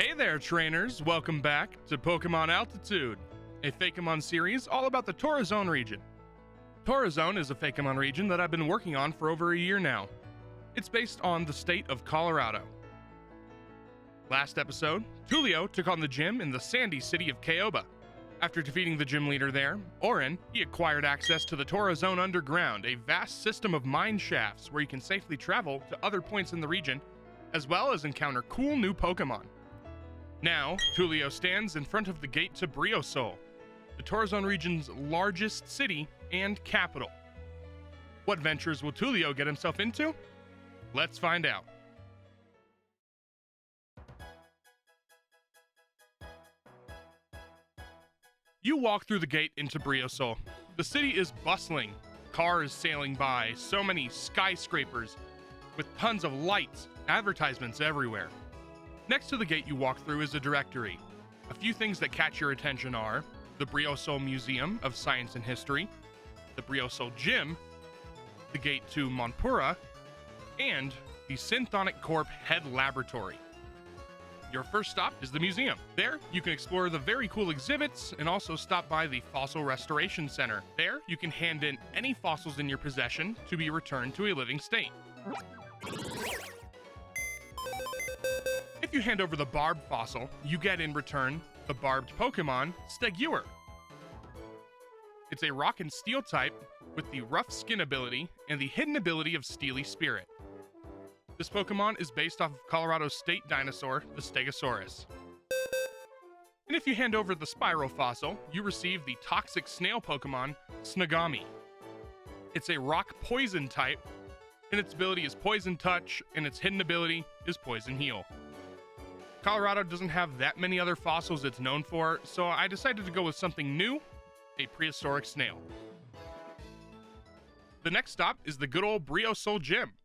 Hey there, trainers! Welcome back to Pokemon Altitude, a Fakemon series all about the Torazon region. Torazon is a Fakemon region that I've been working on for over a year now. It's based on the state of Colorado. Last episode, Tulio took on the gym in the sandy city of Kaoba. After defeating the gym leader there, Orin, he acquired access to the Torazon Underground, a vast system of mine shafts where you can safely travel to other points in the region, as well as encounter cool new Pokemon. Now, Tulio stands in front of the gate to Briosol, the Torazon region's largest city and capital. What ventures will Tulio get himself into? Let's find out. You walk through the gate into Briosol. The city is bustling, cars sailing by, so many skyscrapers, with tons of lights, advertisements everywhere. Next to the gate you walk through is a directory. A few things that catch your attention are the Briosol Museum of Science and History, the Briosol Gym, the gate to Monpura, and the Synthonic Corp Head Laboratory. Your first stop is the museum. There, you can explore the very cool exhibits and also stop by the Fossil Restoration Center. There, you can hand in any fossils in your possession to be returned to a living state. If you hand over the barbed fossil, you get in return the barbed Pokemon, Stegewer. It's a rock and steel type with the rough skin ability and the hidden ability of Steely Spirit. This Pokemon is based off of Colorado's state dinosaur, the Stegosaurus. And if you hand over the Spiral fossil, you receive the toxic snail Pokemon, Snagami. It's a rock poison type, and its ability is Poison Touch, and its hidden ability is Poison Heal. Colorado doesn't have that many other fossils it's known for, so I decided to go with something new, a prehistoric snail. The next stop is the good old Briosol Gym.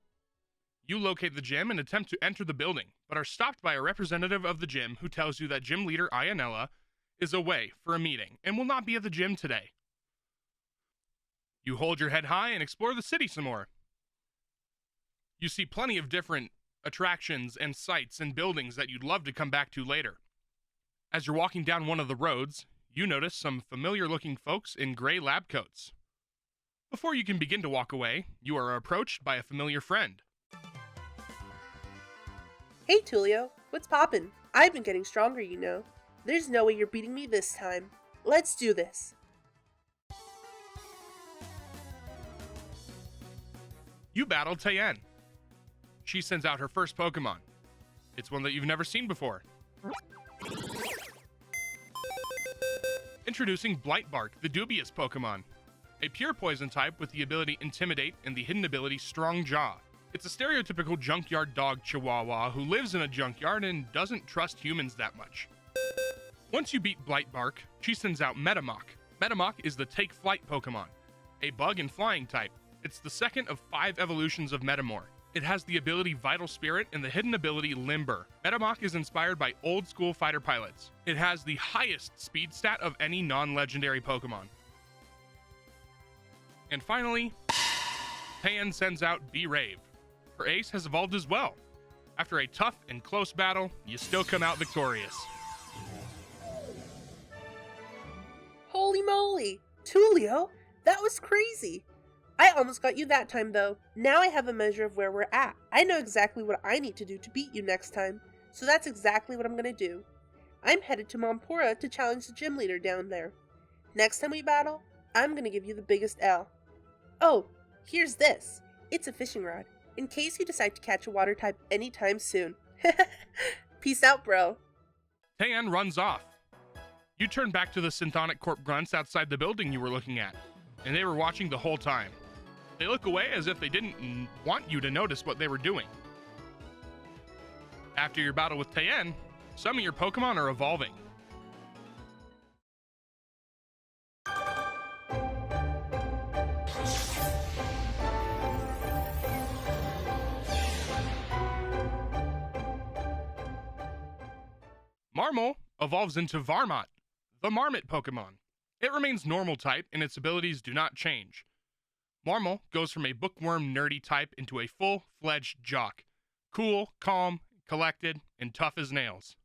You locate the gym and attempt to enter the building, but are stopped by a representative of the gym who tells you that gym leader Ionella is away for a meeting and will not be at the gym today. You hold your head high and explore the city some more. You see plenty of different attractions and sites and buildings that you'd love to come back to later. As you're walking down one of the roads, you notice some familiar-looking folks in gray lab coats. Before you can begin to walk away, you are approached by a familiar friend. Hey Tulio, what's poppin'? I've been getting stronger, you know. There's no way you're beating me this time. Let's do this. You battle Tayen. She sends out her first Pokemon. It's one that you've never seen before. Introducing Blightbark, the dubious Pokemon. A pure poison type with the ability Intimidate and the hidden ability Strong Jaw. It's a stereotypical junkyard dog chihuahua who lives in a junkyard and doesn't trust humans that much. Once you beat Blightbark, she sends out Metamach. Metamach is the Take Flight Pokemon, a bug and flying type. It's the second of 5 evolutions of Metamor. It has the ability Vital Spirit and the hidden ability Limber. Metamach is inspired by old school fighter pilots. It has the highest speed stat of any non-legendary Pokemon. And finally, Tayen sends out B-Rave. Her ace has evolved as well. After a tough and close battle, you still come out victorious. Holy moly! Tulio, that was crazy! I almost got you that time though. Now I have a measure of where we're at. I know exactly what I need to do to beat you next time, so that's exactly what I'm gonna do. I'm headed to Monpura to challenge the gym leader down there. Next time we battle, I'm gonna give you the biggest L. Oh, here's this. It's a fishing rod, in case you decide to catch a water type anytime soon. Peace out, bro. Tayen runs off. You turn back to the Synthonic Corp grunts outside the building you were looking at, and they were watching the whole time. They look away as if they didn't want you to notice what they were doing. After your battle with Tayen, some of your Pokemon are evolving. Marmol evolves into Varmot, the Marmot Pokemon. It remains normal type and its abilities do not change. Marmol goes from a bookworm nerdy type into a full-fledged jock. Cool, calm, collected, and tough as nails.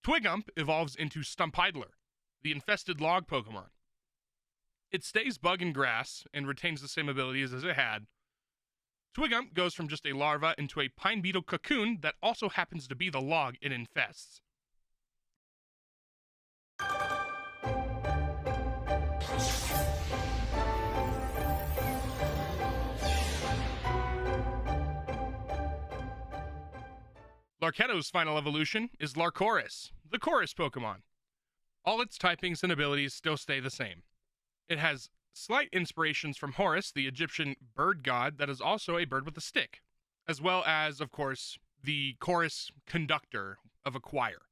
Twigump evolves into Stumpidler, the infested log Pokemon. It stays bug and grass and retains the same abilities as it had. Twigump goes from just a larva into a pine beetle cocoon that also happens to be the log it infests. Larketo's final evolution is Larkhorus, the chorus Pokemon. All its typings and abilities still stay the same. It has slight inspirations from Horus, the Egyptian bird god that is also a bird with a stick, as well as, of course, the chorus conductor of a choir.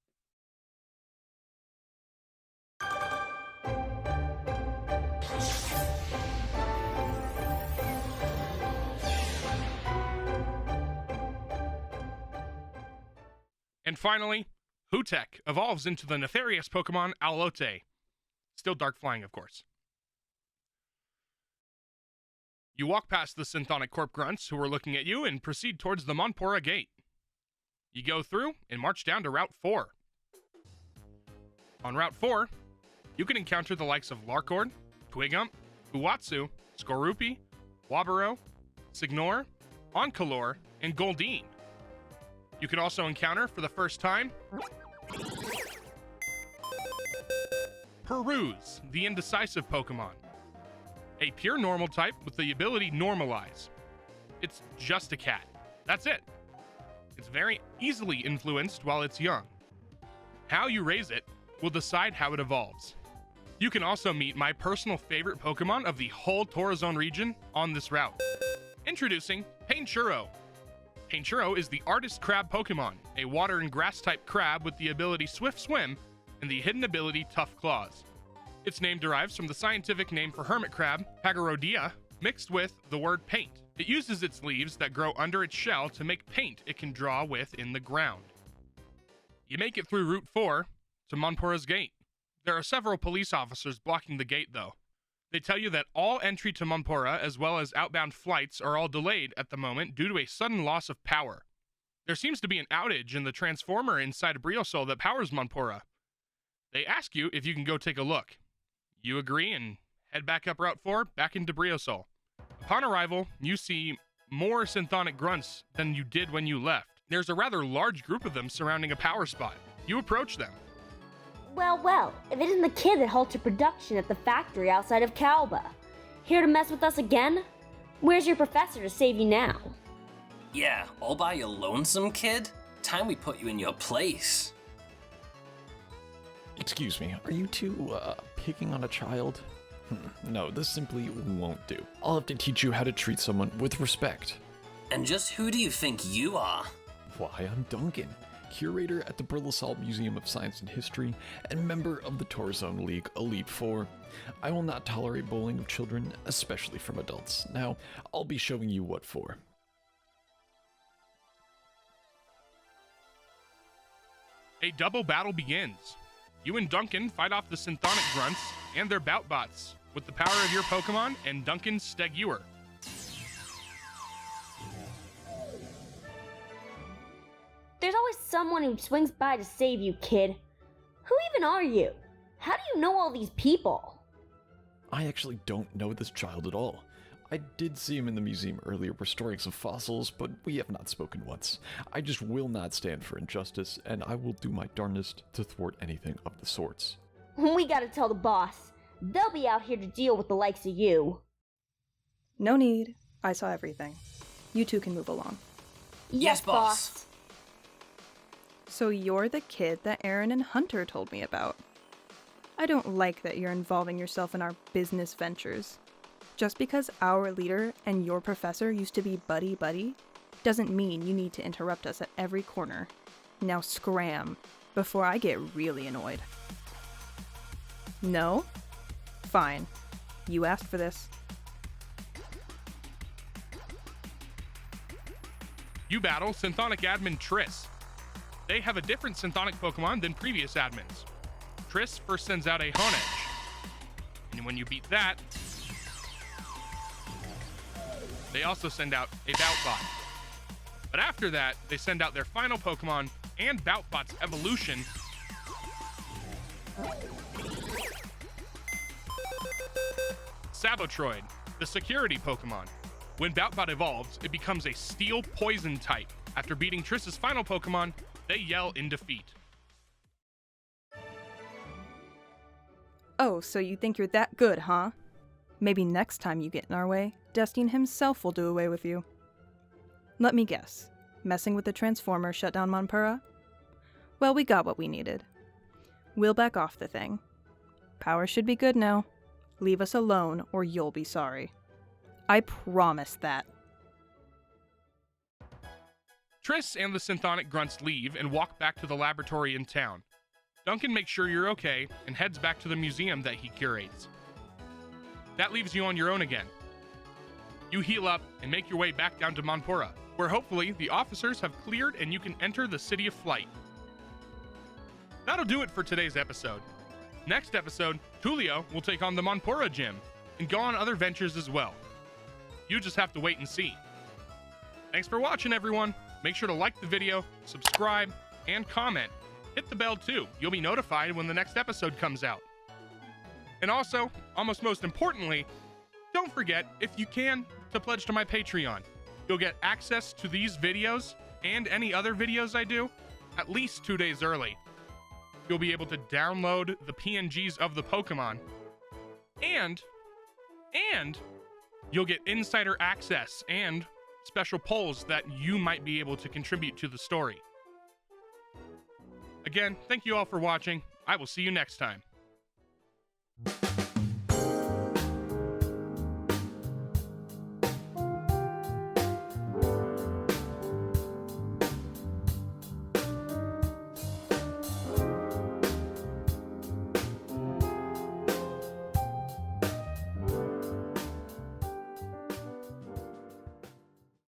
And finally, Hootek evolves into the nefarious Pokemon Owlote. Still dark flying, of course. You walk past the Synthonic Grunts who are looking at you and proceed towards the Monpora Gate. You go through and march down to Route 4. On Route 4, you can encounter the likes of Larkhorus, Twigump, Uatsu, Skorupi, Waburo, Signor, Oncolor, and Goldeen. You can also encounter, for the first time, Peruse, the indecisive Pokemon. A pure normal type with the ability Normalize. It's just a cat. That's it. It's very easily influenced while it's young. How you raise it will decide how it evolves. You can also meet my personal favorite Pokemon of the whole Torazon region on this route. Introducing Painchurro. Painchurro is the artist crab Pokemon, a water and grass type crab with the ability Swift Swim and the hidden ability Tough Claws. Its name derives from the scientific name for hermit crab, Pagorodea, mixed with the word paint. It uses its leaves that grow under its shell to make paint it can draw with in the ground. You make it through Route 4 to Monpora's Gate. There are several police officers blocking the gate, though. They tell you that all entry to Monpora, as well as outbound flights, are all delayed at the moment due to a sudden loss of power. There seems to be an outage in the transformer inside Briosol that powers Monpora. They ask you if you can go take a look. You agree and head back up Route 4, back into Briosol. Upon arrival, you see more Synthonic Grunts than you did when you left. There's a rather large group of them surrounding a power spot. You approach them. Well, if it isn't the kid that halted production at the factory outside of Kalba. Here to mess with us again? Where's your professor to save you now? Yeah, all by your lonesome, kid? Time we put you in your place. Excuse me, are you two, picking on a child? No, this simply won't do. I'll have to teach you how to treat someone with respect. And just who do you think you are? Why, I'm Duncan, curator at the Brillisol Museum of Science and History, and member of the Torazon League Elite Four. I will not tolerate bullying of children, especially from adults. Now, I'll be showing you what for. A double battle begins. You and Duncan fight off the Synthonic Grunts and their bout bots with the power of your Pokemon and Duncan's Stegewer. There's always someone who swings by to save you, kid. Who even are you? How do you know all these people? I actually don't know this child at all. I did see him in the museum earlier restoring some fossils, but we have not spoken once. I just will not stand for injustice, and I will do my darndest to thwart anything of the sorts. We gotta tell the boss. They'll be out here to deal with the likes of you. No need. I saw everything. You two can move along. Yes, boss. So you're the kid that Aaron and Hunter told me about. I don't like that you're involving yourself in our business ventures. Just because our leader and your professor used to be buddy-buddy, doesn't mean you need to interrupt us at every corner. Now scram, before I get really annoyed. No? Fine. You asked for this. You battle Synthonic Admin Triss. They have a different Synthonic Pokemon than previous admins. Triss first sends out a Honedge, and when you beat that, they also send out a Boutbot. But after that, they send out their final Pokemon and Boutbot's evolution, Sabbotroid, the security Pokemon. When Boutbot evolves, it becomes a Steel Poison type. After beating Triss's final Pokemon, they yell in defeat. Oh, so you think you're that good, huh? Maybe next time you get in our way, Destine himself will do away with you. Let me guess. Messing with the Transformer shut down Monpura? Well, we got what we needed. We'll back off the thing. Power should be good now. Leave us alone, or you'll be sorry. I promise that. Triss and the Synthonic Grunts leave and walk back to the laboratory in town. Duncan makes sure you're okay and heads back to the museum that he curates. That leaves you on your own again. You heal up and make your way back down to Monpura, where hopefully the officers have cleared and you can enter the City of Flight. That'll do it for today's episode. Next episode, Tulio will take on the Monpura Gym and go on other ventures as well. You just have to wait and see. Thanks for watching, everyone. Make sure to like the video, subscribe, and comment. Hit the bell too. You'll be notified when the next episode comes out. And also, almost most importantly, don't forget, if you can, to pledge to my Patreon. You'll get access to these videos and any other videos I do at least 2 days early. You'll be able to download the PNGs of the Pokemon. And you'll get insider access and special polls that you might be able to contribute to the story. Again, thank you all for watching. I will see you next time.